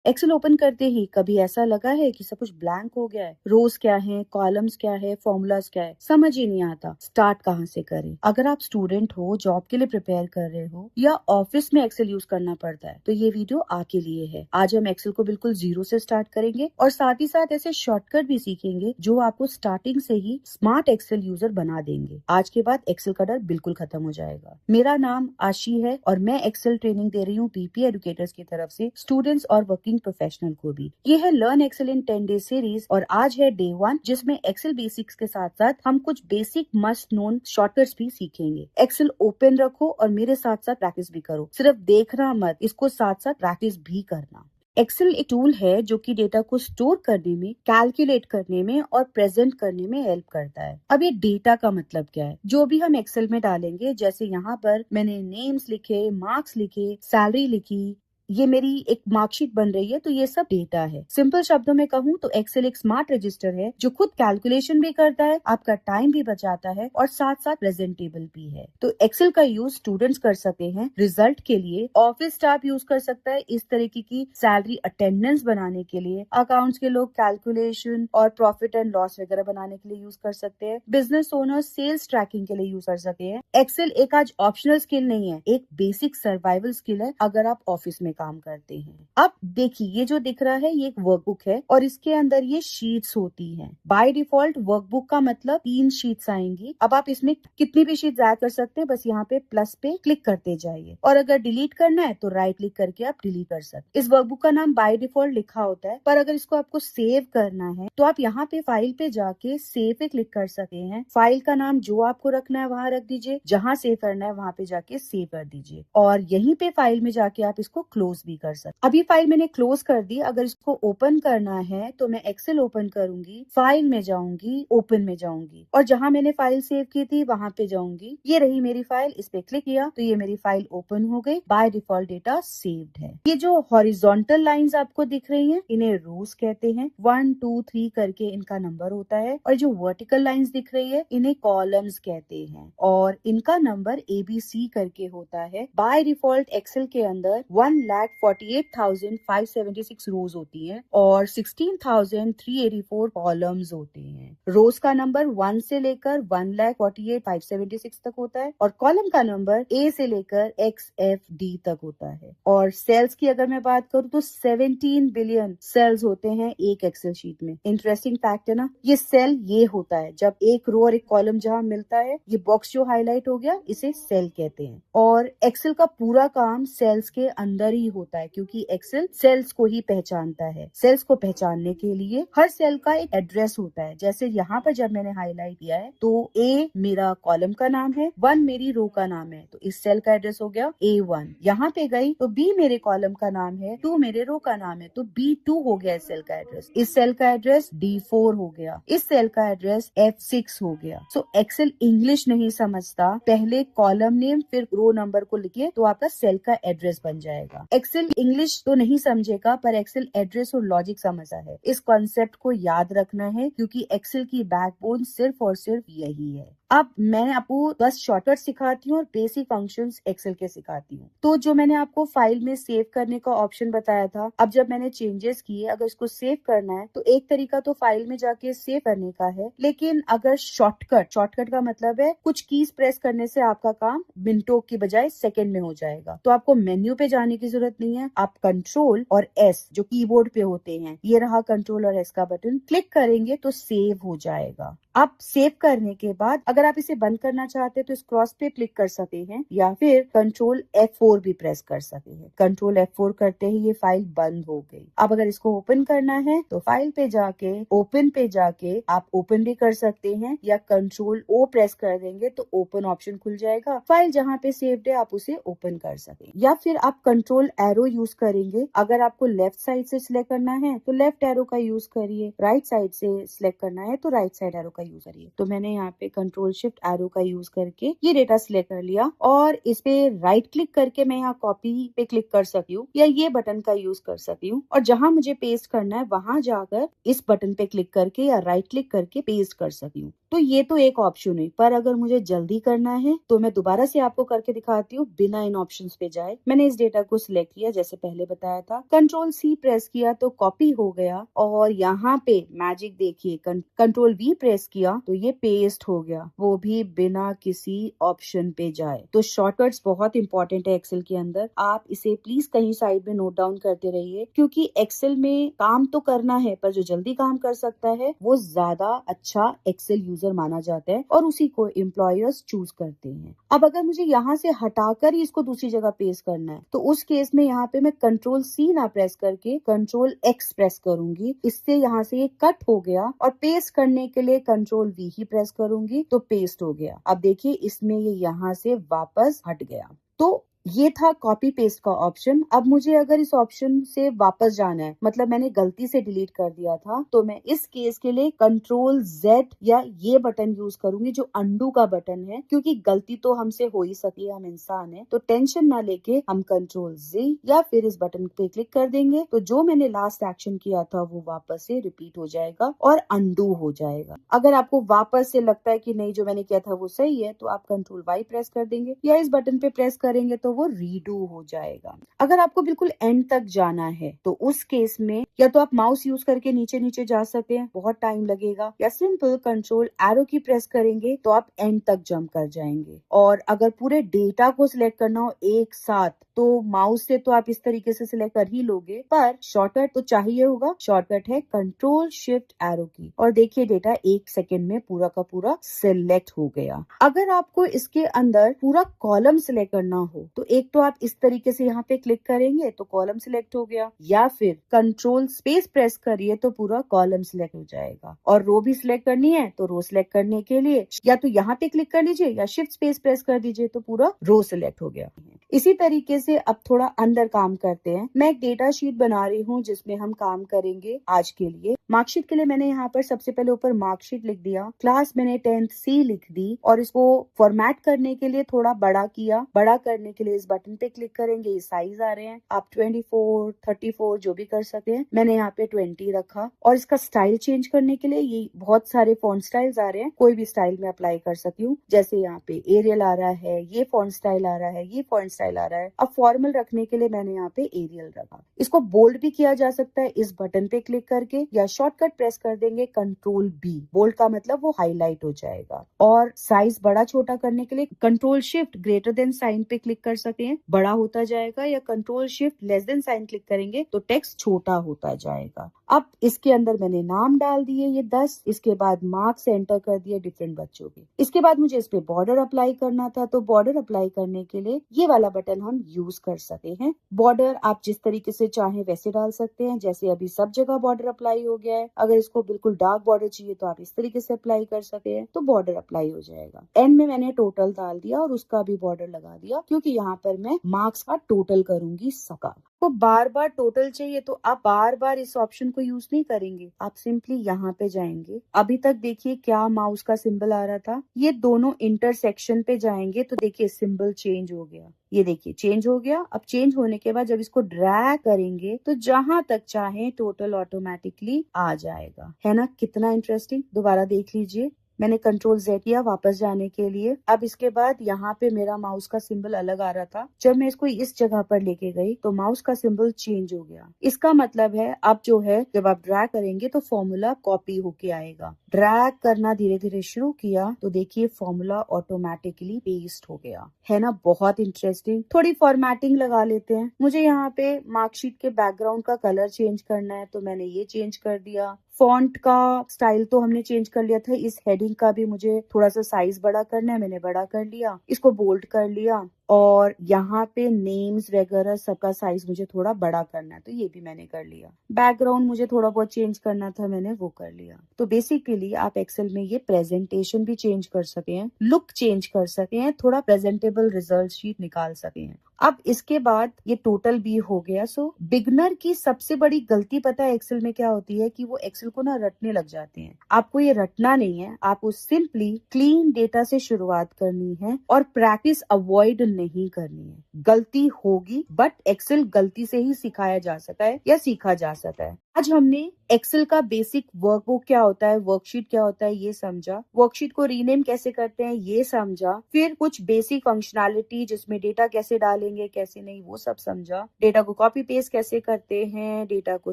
Excel open करते ही कभी ऐसा लगा है कि सब कुछ ब्लैंक हो गया है? रोज क्या है, कॉलम्स क्या है, फॉर्मूलाज क्या है, समझ ही नहीं आता। स्टार्ट कहाँ से करें? अगर आप स्टूडेंट हो, जॉब के लिए प्रिपेयर कर रहे हो या ऑफिस में एक्सेल यूज करना पड़ता है तो ये वीडियो आपके लिए है। आज हम एक्सेल को बिल्कुल जीरो से स्टार्ट करेंगे और साथ ही साथ ऐसे शॉर्टकट भी सीखेंगे जो आपको स्टार्टिंग से ही स्मार्ट एक्सेल यूजर बना देंगे। आज के बाद एक्सेल का डर बिल्कुल खत्म हो जाएगा। मेरा नाम आशी है और मैं एक्सेल ट्रेनिंग दे रही हूँ पीपी एजुकेटर्स की तरफ से स्टूडेंट्स और वर्किंग प्रोफेशनल को भी। ये है learn Excel in 10 days series और आज है डे 1 जिसमें एक्सेल बेसिक्स के साथ साथ हम कुछ बेसिक मस्ट नोन शॉर्टकट्स भी सीखेंगे। एक्सेल ओपन रखो और मेरे साथ साथ प्रैक्टिस भी करो। सिर्फ देखना मत, इसको साथ साथ प्रैक्टिस भी करना। एक्सेल एक टूल है जो कि डेटा को स्टोर करने में, कैलकुलेट करने में और प्रेजेंट करने में हेल्प करता है। अब ये डेटा का मतलब क्या है? जो भी हम एक्सेल में डालेंगे, जैसे यहाँ पर मैंने नेम्स लिखे, मार्क्स लिखे, सैलरी लिखी, ये मेरी एक मार्कशीट बन रही है, तो ये सब डेटा है। सिंपल शब्दों में कहूँ तो एक्सेल एक स्मार्ट रजिस्टर है जो खुद कैलकुलेशन भी करता है, आपका टाइम भी बचाता है और साथ साथ प्रेजेंटेबल भी है। तो एक्सेल का यूज स्टूडेंट्स कर सकते हैं रिजल्ट के लिए, ऑफिस स्टाफ यूज कर सकता है इस तरीके की सैलरी अटेंडेंस बनाने के लिए, अकाउंट्स के लोग कैलकुलेशन और प्रॉफिट एंड लॉस वगैरह बनाने के लिए यूज कर सकते हैं, बिजनेस ओनर्स सेल्स ट्रैकिंग के लिए यूज कर सकते हैं। एक्सेल एक आज ऑप्शनल स्किल नहीं है, एक बेसिक सर्वाइवल स्किल है अगर आप ऑफिस में काम करते हैं। अब देखिए, ये जो दिख रहा है ये एक वर्कबुक है और इसके अंदर ये शीट्स होती हैं। बाय डिफॉल्ट वर्कबुक का मतलब 3 शीट्स आएंगी। अब आप इसमें कितनी भी शीट्स ऐड कर सकते हैं, बस यहाँ पे प्लस पे क्लिक करते जाइए और अगर डिलीट करना है तो राइट क्लिक करके आप डिलीट कर सकते। इस वर्कबुक का नाम बाय डिफॉल्ट लिखा होता है, पर अगर इसको आपको सेव करना है तो आप यहाँ पे फाइल पे जाके सेव पे क्लिक कर सकते हैं। फाइल का नाम जो आपको रखना है वहां रख दीजिए, जहां सेव करना है वहां पे जाके सेव कर दीजिए और यहीं पे फाइल में जाके आप इसको क्लोज भी कर सकते। अभी फाइल मैंने क्लोज कर दी। अगर इसको ओपन करना है तो मैं एक्सेल ओपन करूंगी, फाइल में जाऊंगी, ओपन में जाऊंगी और जहां मैंने फाइल सेव की थी वहां पे जाऊंगी। ये रही मेरी फाइल, इस पे क्लिक किया तो ये मेरी फाइल ओपन हो गई। बाय डिफॉल्ट डेटा सेव्ड है। ये जो हॉरिजॉन्टल लाइंस आपको दिख रही हैं इन्हें रोज कहते हैं। 1 2 3 करके इनका नंबर होता है और जो वर्टिकल लाइंस दिख रही है इन्हें कॉलम्स कहते हैं और इनका नंबर ABC करके होता है। बाय डिफॉल्ट एक्सेल के अंदर 1,48,576 रोज होती हैं और 16,384 कॉलम्स होते हैं। रोज का नंबर 1 से लेकर 1,48,576 तक होता है और कॉलम का नंबर A से लेकर XFD तक होता है। और सेल्स की अगर मैं बात करूँ तो 17 बिलियन सेल्स होते हैं एक एक्सेल शीट में। इंटरेस्टिंग फैक्ट है ना। ये सेल ये होता है जब एक रो और एक कॉलम जहाँ मिलता है, ये बॉक्स जो हाईलाइट हो गया इसे सेल कहते हैं। और एक्सेल का पूरा काम सेल्स के अंदर ही होता है क्योंकि एक्सेल सेल्स को ही पहचानता है। सेल्स को पहचानने के लिए हर सेल का एक एड्रेस होता है। जैसे यहाँ पर जब मैंने हाईलाइट किया है तो A मेरा कॉलम का नाम है, 1 मेरी रो का नाम है, तो इस सेल का एड्रेस हो गया A1। यहाँ पे गई तो B मेरे कॉलम का नाम है, 2 मेरे रो का नाम है, तो B2 हो गया इस सेल का एड्रेस। इस सेल का एड्रेस D4 हो गया, इस सेल का एड्रेस F6 हो गया। सो एक्सेल इंग्लिश नहीं समझता, पहले कॉलम नेम फिर रो नंबर को लिखिए तो आपका सेल का एड्रेस बन जाएगा। एक्सेल इंग्लिश तो नहीं समझेगा पर एक्सेल एड्रेस और लॉजिक समझता है। इस कॉन्सेप्ट को याद रखना है क्योंकि एक्सेल की बैकबोन सिर्फ और सिर्फ यही है। अब मैं आपको बस शॉर्टकट सिखाती हूँ और बेसिक फंक्शंस एक्सेल के सिखाती हूँ। तो जो मैंने आपको फाइल में सेव करने का ऑप्शन बताया था, अब जब मैंने चेंजेस किए, अगर इसको सेव करना है तो एक तरीका तो फाइल में जाके सेव करने का है, लेकिन अगर शॉर्टकट का मतलब है कुछ कीज प्रेस करने से आपका काम मिनटों की बजाय सेकंड में हो जाएगा, तो आपको मेन्यू पे जाने की जरूरत नहीं है। आप कंट्रोल और S जो कीबोर्ड पे होते हैं, ये रहा कंट्रोल और S का बटन, क्लिक करेंगे तो सेव हो जाएगा। अब सेव करने के बाद अगर आप इसे बंद करना चाहते हैं तो इस क्रॉस पे क्लिक कर सकते हैं या फिर कंट्रोल F4 भी प्रेस कर सकते हैं। कंट्रोल F4 करते ही ये फाइल बंद हो गई। अब अगर इसको ओपन करना है तो फाइल पे जाके ओपन पे जाके आप ओपन भी कर सकते हैं या कंट्रोल O प्रेस कर देंगे तो ओपन ऑप्शन खुल जाएगा। फाइल जहाँ पे सेव्ड है आप उसे ओपन कर सकते हैं या फिर आप कंट्रोल एरो यूज करेंगे। अगर आपको लेफ्ट साइड से सिलेक्ट करना है तो लेफ्ट एरो का यूज करिए, राइट साइड से सिलेक्ट करना है तो राइट साइड एरो का का यूज करिए। तो मैंने यहाँ पे कंट्रोल शिफ्ट एरो का यूज करके ये डेटा सिलेक्ट कर लिया और इस पे राइट क्लिक करके मैं यहाँ कॉपी पे क्लिक कर सकती हूँ या ये बटन का यूज कर सकती हूँ, और जहां मुझे पेस्ट करना है वहां जाकर इस बटन पे क्लिक करके या राइट क्लिक करके पेस्ट कर सकती हूँ। तो ये तो एक ऑप्शन है, पर अगर मुझे जल्दी करना है तो मैं दोबारा से आपको करके दिखाती हूँ बिना इन ऑप्शंस पे जाए। मैंने इस डेटा को सिलेक्ट किया जैसे पहले बताया था, कंट्रोल सी प्रेस किया तो कॉपी हो गया, और यहाँ पे मैजिक देखिए, कंट्रोल वी प्रेस किया तो ये पेस्ट हो गया, वो भी बिना किसी ऑप्शन पे जाए। तो शॉर्टकट्स बहुत इंपॉर्टेंट है एक्सेल के अंदर, आप इसे प्लीज कहीं साइड में नोट डाउन करते रहिए, क्योंकि एक्सेल में काम तो करना है पर जो जल्दी काम कर सकता है वो ज्यादा अच्छा एक्सेल यूजर माना जाता है और उसी को एम्प्लॉयर्स चूज करते हैं। अब अगर मुझे यहाँ से हटाकर ही इसको दूसरी जगह पेस्ट करना है तो उस केस में यहाँ पे मैं कंट्रोल सी ना प्रेस करके कंट्रोल एक्स प्रेस करूंगी, इससे यहाँ से ये कट हो गया, और पेस्ट करने के लिए कंट्रोल वी ही प्रेस करूंगी तो पेस्ट हो गया। अब देखिए इसमें ये यहाँ से वापस हट गया। तो ये था कॉपी पेस्ट का ऑप्शन। अब मुझे अगर इस ऑप्शन से वापस जाना है, मतलब मैंने गलती से डिलीट कर दिया था, तो मैं इस केस के लिए कंट्रोल जेड या ये बटन यूज करूंगी जो अंडू का बटन है, क्योंकि गलती तो हमसे हो ही सकती है, हम इंसान है, तो टेंशन ना लेके हम कंट्रोल जी या फिर इस बटन पे क्लिक कर देंगे तो जो मैंने लास्ट एक्शन किया था वो वापस से रिपीट हो जाएगा और अंडू हो जाएगा। अगर आपको वापस से लगता है कि नहीं जो मैंने किया था वो सही है तो आप कंट्रोल वाई प्रेस कर देंगे या इस बटन पे प्रेस करेंगे तो वो रीडू हो जाएगा। अगर आपको बिल्कुल एंड तक जाना है तो उस केस में या तो आप माउस यूज करके नीचे नीचे जा सकते हैं, बहुत टाइम लगेगा, या सिंपल कंट्रोल एरो की प्रेस करेंगे तो आप एंड तक जंप कर जाएंगे। और अगर पूरे डेटा को सिलेक्ट करना हो एक साथ तो माउस से तो आप इस तरीके से सिलेक्ट कर ही लोगे, पर शॉर्टकट तो चाहिए होगा। शॉर्टकट है कंट्रोल शिफ्ट एरो की, और देखिए डेटा 1 सेकेंड में पूरा का पूरा सिलेक्ट हो गया। अगर आपको इसके अंदर पूरा कॉलम सिलेक्ट करना हो तो एक तो आप इस तरीके से यहाँ पे क्लिक करेंगे तो कॉलम सिलेक्ट हो गया, या फिर कंट्रोल स्पेस प्रेस करिए तो पूरा कॉलम सिलेक्ट हो जाएगा। और रो भी सिलेक्ट करनी है तो रो सिलेक्ट करने के लिए या तो यहाँ पे क्लिक कर लीजिए या शिफ्ट स्पेस प्रेस कर दीजिए तो पूरा रो सिलेक्ट हो गया। इसी तरीके से अब थोड़ा अंदर काम करते हैं। मैं एक डेटा शीट बना रही हूँ जिसमें हम काम करेंगे आज के लिए। मार्कशीट के लिए मैंने यहाँ पर सबसे पहले ऊपर मार्कशीट लिख दिया, क्लास मैंने 10th C लिख दी, और इसको फॉर्मेट करने के लिए थोड़ा बड़ा किया। बड़ा करने के लिए इस बटन पे क्लिक करेंगे, ये साइज आ रहे हैं, आप 24, 34 जो भी कर सकते हैं। मैंने यहाँ पे 20 रखा। और इसका स्टाइल चेंज करने के लिए ये बहुत सारे फॉन्ट स्टाइल्स आ रहे हैं, कोई भी स्टाइल में अप्लाई कर सकती हूँ। जैसे यहाँ पे एरियल आ रहा है, ये फॉन्ट स्टाइल आ रहा है, ये फॉन्ट स्टाइल आ रहा है। अब फॉर्मल रखने के लिए मैंने यहाँ पे एरियल रखा। इसको बोल्ड भी किया जा सकता है इस बटन पे क्लिक करके, या शॉर्टकट प्रेस कर देंगे कंट्रोल बी। बोल्ड का मतलब वो हाईलाइट हो जाएगा। और साइज बड़ा छोटा करने के लिए control shift greater than sign पे क्लिक कर सकते हैं, बड़ा होता जाएगा, या control shift less than sign click करेंगे तो टेक्स्ट छोटा होता जाएगा। अब इसके अंदर मैंने नाम डाल दिए ये 10, इसके बाद मार्क्स एंटर कर दिए डिफरेंट बच्चों के। इसके बाद मुझे इस पे बॉर्डर अप्लाई करना था, तो बॉर्डर अप्लाई करने के लिए ये वाला बटन हम यूज कर सकते हैं। बॉर्डर आप जिस तरीके से चाहें वैसे डाल सकते हैं, जैसे अभी सब जगह बॉर्डर अप्लाई हो गया है। अगर इसको बिल्कुल डार्क बॉर्डर चाहिए तो आप इस तरीके से अप्लाई कर सकते हैं, तो बॉर्डर अप्लाई हो जाएगा। एंड में मैंने टोटल डाल दिया और उसका भी बॉर्डर लगा दिया, क्योंकि यहाँ पर मैं मार्क्स का टोटल करूंगी सबका। तो बार बार टोटल चाहिए तो आप बार बार इस ऑप्शन को यूज नहीं करेंगे, आप सिंपली यहाँ पे जाएंगे। अभी तक देखिए क्या माउस का सिंबल आ रहा था, ये दोनों इंटरसेक्शन पे जाएंगे तो देखिए सिंबल चेंज हो गया। ये देखिए चेंज हो गया। अब चेंज होने के बाद जब इसको ड्रैग करेंगे तो जहां तक चाहे टोटल ऑटोमेटिकली आ जाएगा। है ना कितना इंटरेस्टिंग। दोबारा देख लीजिए, मैंने कंट्रोल Z किया वापस जाने के लिए। अब इसके बाद यहाँ पे मेरा माउस का सिंबल अलग आ रहा था, जब मैं इसको इस जगह पर लेके गई तो माउस का सिंबल चेंज हो गया। इसका मतलब है अब जो है जब आप ड्रैग करेंगे तो फॉर्मूला कॉपी होके आएगा। ड्रैग करना धीरे धीरे शुरू किया तो देखिए फॉर्मूला ऑटोमेटिकली पेस्ट हो गया। है ना बहुत इंटरेस्टिंग। थोड़ी फॉर्मेटिंग लगा लेते हैं। मुझे यहाँ पे मार्कशीट के बैकग्राउंड का कलर चेंज करना है तो मैंने ये चेंज कर दिया। फॉन्ट का स्टाइल तो हमने चेंज कर लिया था। इस हेडिंग का भी मुझे थोड़ा सा साइज बड़ा करना है, मैंने बड़ा कर लिया। इसको बोल्ड कर लिया, और यहाँ पे नेम्स वगैरह सबका साइज मुझे थोड़ा बड़ा करना है तो ये भी मैंने कर लिया। बैकग्राउंड मुझे थोड़ा बहुत चेंज करना था, मैंने वो कर लिया। तो बेसिकली आप एक्सेल में ये प्रेजेंटेशन भी चेंज कर सके हैं, लुक चेंज कर सके हैं, थोड़ा प्रेजेंटेबल रिजल्ट शीट निकाल सके हैं। अब इसके बाद ये टोटल भी हो गया। सो बिगनर की सबसे बड़ी गलती पता है एक्सेल में क्या होती है कि वो एक्सेल को ना रटने लग जाते हैं। आपको ये रटना नहीं है, आपको सिंपली क्लीन डेटा से शुरुआत करनी है और प्रैक्टिस अवॉइड नहीं करनी है। गलती होगी बट एक्सेल गलती से ही सिखाया जा सकता है या सीखा जा सकता है। आज हमने एक्सेल का बेसिक वर्कबुक क्या होता है, वर्कशीट क्या होता है ये समझा, वर्कशीट को रीनेम कैसे करते हैं ये समझा, फिर कुछ बेसिक फंक्शनैलिटी जिसमें डेटा कैसे डालेंगे कैसे नहीं वो सब समझा, डेटा को कॉपी पेस्ट कैसे करते हैं, डेटा को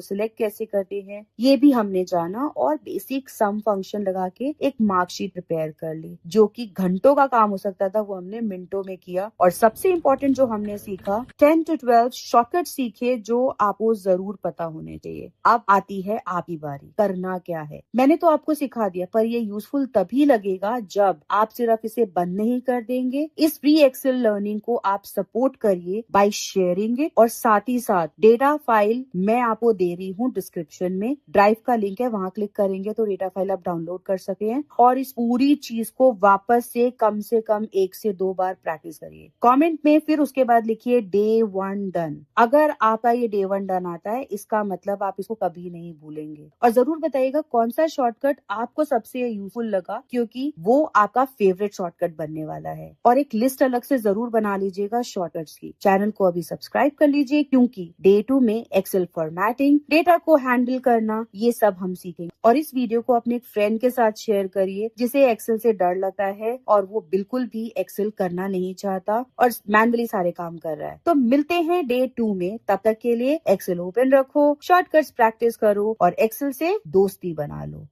सिलेक्ट कैसे करते हैं ये भी हमने जाना और बेसिक सम फंक्शन लगा के एक मार्कशीट प्रिपेयर कर ली जो कि घंटों का काम हो सकता था वो हमने मिनटों में किया। और सबसे इम्पोर्टेंट जो हमने सीखा 10 to 12 शॉर्टकट सीखे जो आपको जरूर पता होने चाहिए। अब आती है आपकी बारी, करना क्या है। मैंने तो आपको सिखा दिया पर ये यूजफुल तभी लगेगा जब आप सिर्फ इसे बंद नहीं कर देंगे। इस फ्री एक्सेल लर्निंग को आप सपोर्ट करिए बाय शेयरिंग इट और साथ ही साथ डेटा फाइल मैं आपको दे रही हूँ डिस्क्रिप्शन में, ड्राइव का लिंक है वहां क्लिक करेंगे तो डेटा फाइल आप डाउनलोड कर सके हैं और इस पूरी चीज को वापस से कम 1 से 2 बार प्रैक्टिस करिए। कमेंट में फिर उसके बाद लिखिए डे 1 डन। अगर आपका ये डे 1 डन आता है इसका मतलब आप इसको कभी नहीं भूलेंगे। और जरूर बताइएगा कौन सा शॉर्टकट आपको सबसे यूजफुल लगा क्योंकि वो आपका फेवरेट शॉर्टकट बनने वाला है। और एक लिस्ट अलग से जरूर बना लीजिएगा शॉर्टकट्स की। चैनल को अभी सब्सक्राइब कर लीजिए क्योंकि डे 2 में एक्सेल फॉर्मेटिंग, डेटा को हैंडल करना ये सब हम सीखेंगे। और इस वीडियो को अपने एक फ्रेंड के साथ शेयर करिए जिसे एक्सेल से डर लगता है और वो बिल्कुल भी एक्सेल करना नहीं चाहता और मैनुअली सारे काम कर रहा है। तो मिलते हैं डे 2 में, तब तक के लिए एक्सेल ओपन रखो, शॉर्टकट्स प्रैक्टिस करो और एक्सेल से दोस्ती बना लो।